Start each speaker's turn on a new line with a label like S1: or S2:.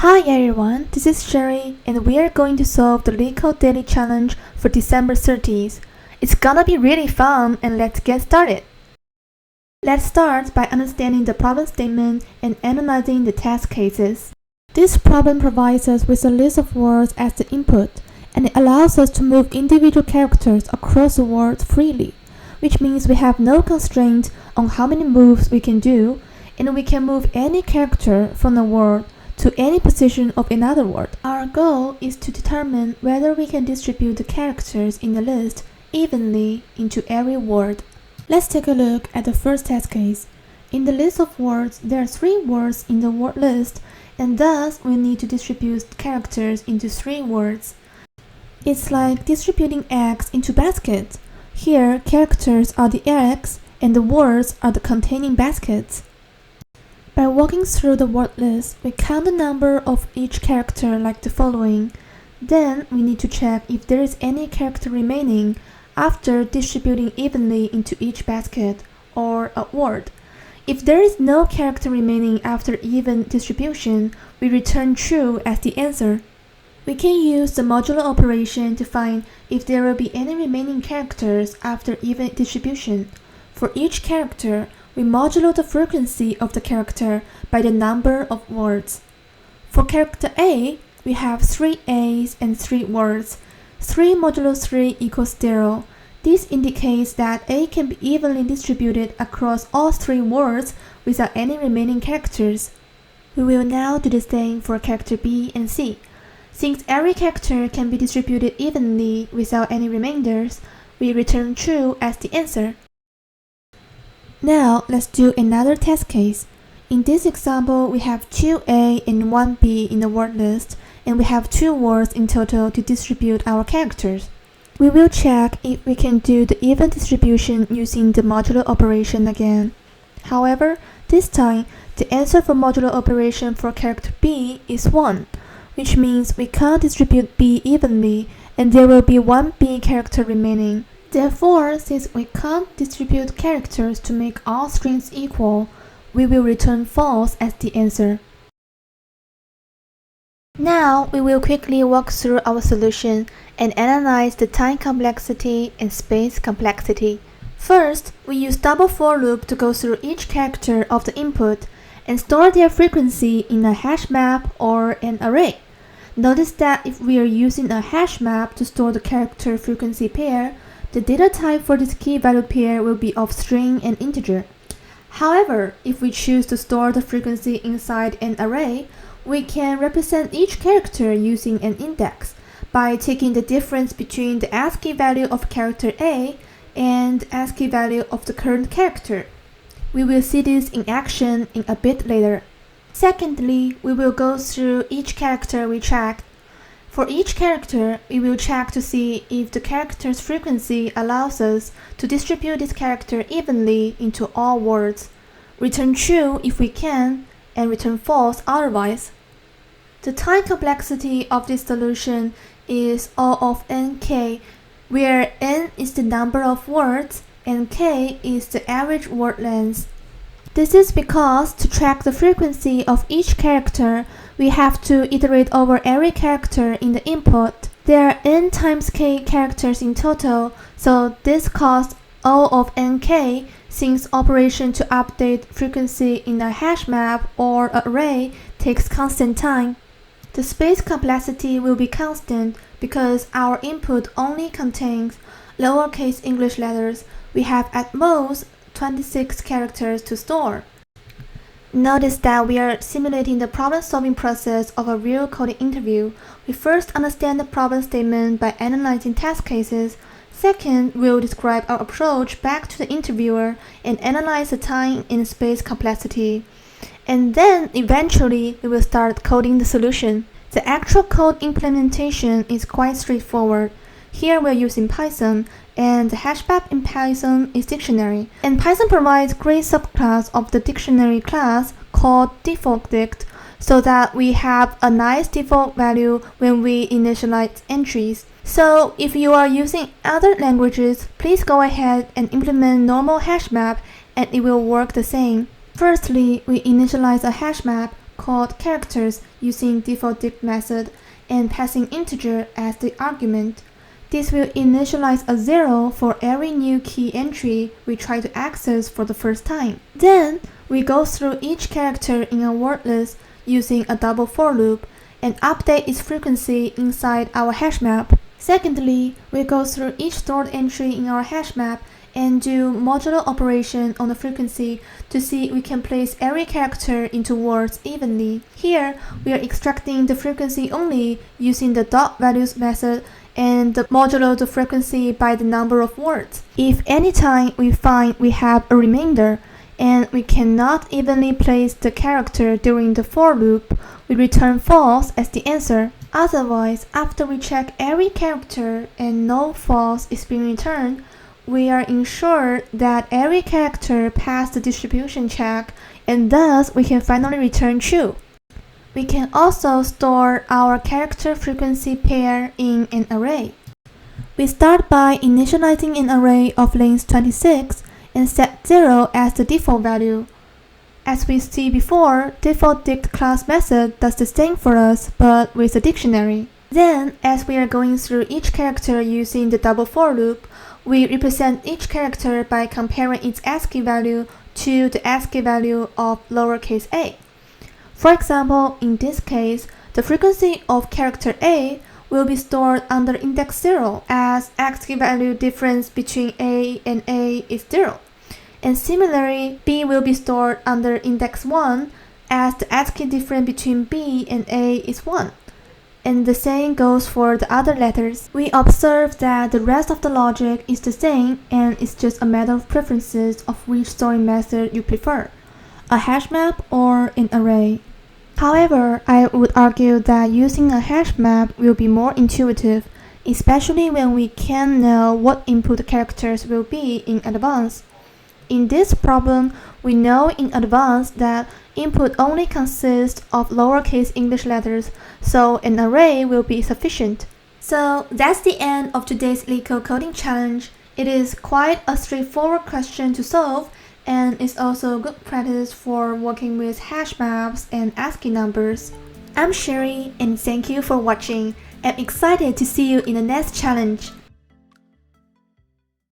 S1: Hi everyone, this is Sherry and we are going to solve the LeetCode Daily Challenge for December 30th. It's gonna be really fun and let's get started. Let's start by understanding the problem statement and analyzing the test cases. This problem provides us with a list of words as the input, and it allows us to move individual characters across the word freely, which means we have no constraint on how many moves we can do, and we can move any character from the word to any position of another word. Our goal is to determine whether we can distribute the characters in the list evenly into every word. Let's take a look at the first test case. In the list of words, there are 3 words in the word list, and thus we need to distribute characters into 3 words. It's like distributing eggs into baskets. Here, characters are the eggs, and the words are the containing baskets. By walking through the word list, we count the number of each character like the following. Then we need to check if there is any character remaining after distributing evenly into each basket or a word. If there is no character remaining after even distribution, we return true as the answer. We can use the modulo operation to find if there will be any remaining characters after even distribution. For each character, we modulo the frequency of the character by the number of words. For character A, we have 3 A's and 3 words. 3 modulo 3 equals 0. This indicates that A can be evenly distributed across all 3 words without any remaining characters. We will now do the same for character B and C. Since every character can be distributed evenly without any remainders, we return true as the answer. Now, let's do another test case. In this example, we have 2A and 1B in the word list, and we have 2 words in total to distribute our characters. We will check if we can do the even distribution using the modulo operation again. However, this time, the answer for modulo operation for character B is 1, which means we can't distribute B evenly, and there will be 1 B character remaining. Therefore, since we can't distribute characters to make all strings equal, we will return false as the answer. Now, we will quickly walk through our solution and analyze the time complexity and space complexity. First, we use double for loop to go through each character of the input and store their frequency in a hash map or an array. Notice that if we are using a hash map to store the character frequency pair, the data type for this key value pair will be of string and integer. However, if we choose to store the frequency inside an array, we can represent each character using an index by taking the difference between the ASCII value of character A and the ASCII value of the current character. We will see this in action in a bit later. Secondly, we will go through each character we tracked. For each character, we will check to see if the character's frequency allows us to distribute this character evenly into all words. Return true if we can, and return false otherwise. The time complexity of this solution is O of nk, where n is the number of words and k is the average word length. This is because to track the frequency of each character, we have to iterate over every character in the input. There are n times k characters in total, so this costs O of nk, since operation to update frequency in a hash map or array takes constant time. The space complexity will be constant because our input only contains lowercase English letters. We have at most 26 characters to store. Notice that we are simulating the problem-solving process of a real coding interview. We first understand the problem statement by analyzing test cases. Second, we'll describe our approach back to the interviewer and analyze the time and space complexity. And then, eventually, we will start coding the solution. The actual code implementation is quite straightforward. Here we're using Python, and the hashmap in Python is dictionary. And Python provides great subclass of the dictionary class called defaultDict, so that we have a nice default value when we initialize entries. So if you are using other languages, please go ahead and implement normal hashmap and it will work the same. Firstly, we initialize a hash map called characters using default dict method and passing integer as the argument. This will initialize a 0 for every new key entry we try to access for the first time. Then, we go through each character in a word list using a double for loop and update its frequency inside our hash map. Secondly, we go through each stored entry in our hash map and do modulo operation on the frequency to see if we can place every character into words evenly. Here, we are extracting the frequency only using the dot values method and modulo the frequency by the number of words. If anytime we find we have a remainder and we cannot evenly place the character during the for loop, we return false as the answer. Otherwise, after we check every character and no false is being returned, we are ensured that every character passed the distribution check, and thus we can finally return true. We can also store our character frequency pair in an array. We start by initializing an array of length 26 and set 0 as the default value. As we see before, default dict class method does the same for us, but with a dictionary. Then, as we are going through each character using the double for loop, we represent each character by comparing its ASCII value to the ASCII value of lowercase a. For example, in this case, the frequency of character A will be stored under index 0 as ASCII value difference between A and A is 0. And similarly, B will be stored under index 1 as the ASCII difference between B and A is 1. And the same goes for the other letters. We observe that the rest of the logic is the same and it's just a matter of preferences of which storing method you prefer, a hash map or an array. However, I would argue that using a hash map will be more intuitive, especially when we can know what input characters will be in advance. In this problem, we know in advance that input only consists of lowercase English letters, so an array will be sufficient. So that's the end of today's LeetCode coding challenge. It is quite a straightforward question to solve, and it's also good practice for working with hash maps and ASCII numbers. I'm Sherry, and thank you for watching. I'm excited to see you in the next challenge.